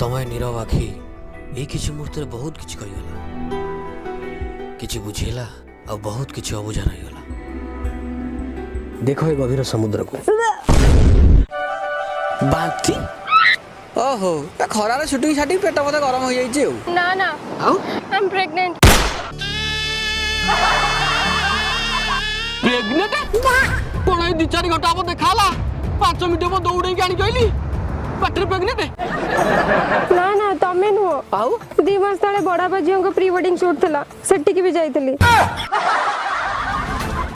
समय नीरव आखि ये किसी मुहूर्त बहुत किसी कहीगला किसी बुझेला और बहुत किसी अबुझा नहीं गला। देखो ये गभीर समुद्र को बांती ओहो खरारे छुटी छाटी पेट मते गरम हो जाई जे ना ना आउ आई एम प्रेग्नेंट। प्रेग्नेंट कोन ए 2-4 घंटा अब देखाला 5 मिनिट में दौड़े के आनी गइली पटर प्रेग्नेंट ना ना तमे नुह आउ 2 मास तले बड़ा बाजियों को प्री वेडिंग शूट थला सेट्टी की भी जाइतली।